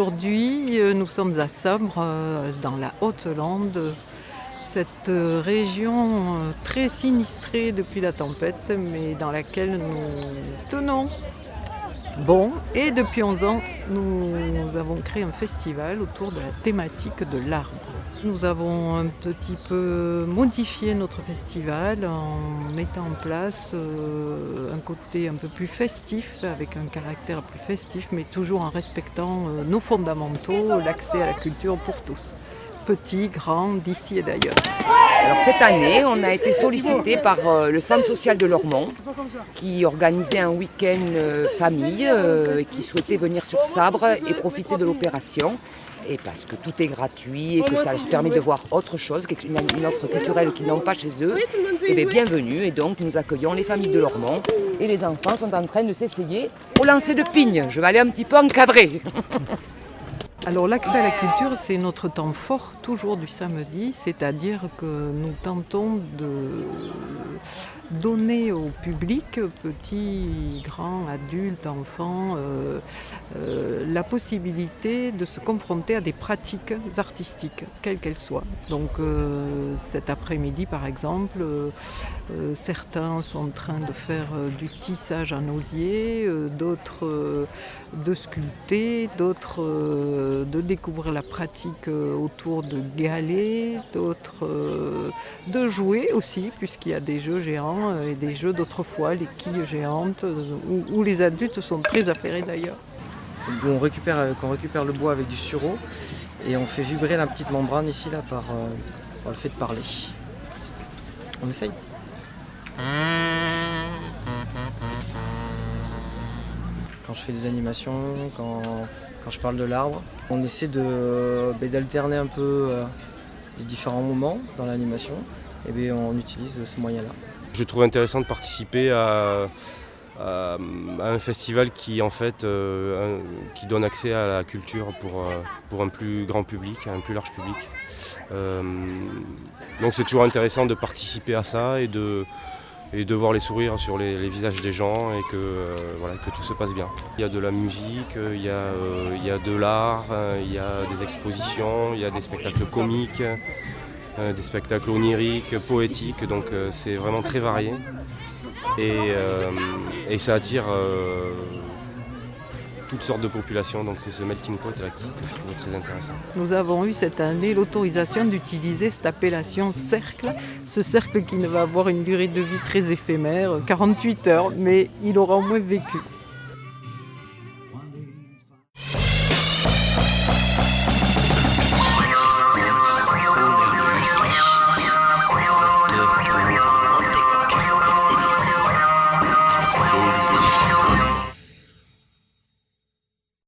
Aujourd'hui, nous sommes à Sabre, dans la Haute-Lande, cette région très sinistrée depuis la tempête, mais dans laquelle nous tenons bon. Et depuis 11 ans, nous avons créé un festival autour de la thématique de l'arbre. Nous avons un petit peu modifié notre festival en mettant en place un côté un peu plus festif, avec un caractère plus festif, mais toujours en respectant nos fondamentaux, l'accès à la culture pour tous, petits, grands, d'ici et d'ailleurs. Alors cette année, on a été sollicité par le Centre social de Lormont qui organisait un week-end famille et qui souhaitait venir sur Sabre et profiter de l'opération. Et parce que tout est gratuit et que ça leur permet de voir autre chose, une offre culturelle qu'ils n'ont pas chez eux, et bien bienvenue. Et donc nous accueillons les familles de Lormont et les enfants sont en train de s'essayer au lancer de pignes. Je vais aller un petit peu encadrer. Alors l'accès à la culture, c'est notre temps fort, toujours du samedi, c'est-à-dire que nous tentons de donner au public, petits, grands, adultes, enfants, la possibilité de se confronter à des pratiques artistiques, quelles qu'elles soient. Donc cet après-midi, par exemple, certains sont en train de faire du tissage en osier, d'autres de sculpter, d'autres de découvrir la pratique autour de galets, d'autres de jouer aussi, puisqu'il y a des jeux géants et des jeux d'autrefois, les quilles géantes, où les adultes sont très affairés d'ailleurs. On récupère le bois avec du sureau et on fait vibrer la petite membrane ici là par le fait de parler. On essaye. Quand je fais des animations, quand je parle de l'arbre, on essaie d'alterner un peu les différents moments dans l'animation et bien on utilise ce moyen-là. Je trouve intéressant de participer à un festival qui en fait qui donne accès à la culture pour un plus grand public, un plus large public. Donc c'est toujours intéressant de participer à ça et de voir les sourires sur les visages des gens et que tout se passe bien. Il y a de la musique, il y a de l'art, il y a des expositions, il y a des spectacles comiques, des spectacles oniriques, poétiques, donc c'est vraiment très varié. Et ça attire toutes sortes de populations, donc c'est ce melting pot là que je trouve très intéressant. Nous avons eu cette année l'autorisation d'utiliser cette appellation cercle, ce cercle qui ne va avoir une durée de vie très éphémère, 48 heures, mais il aura au moins vécu.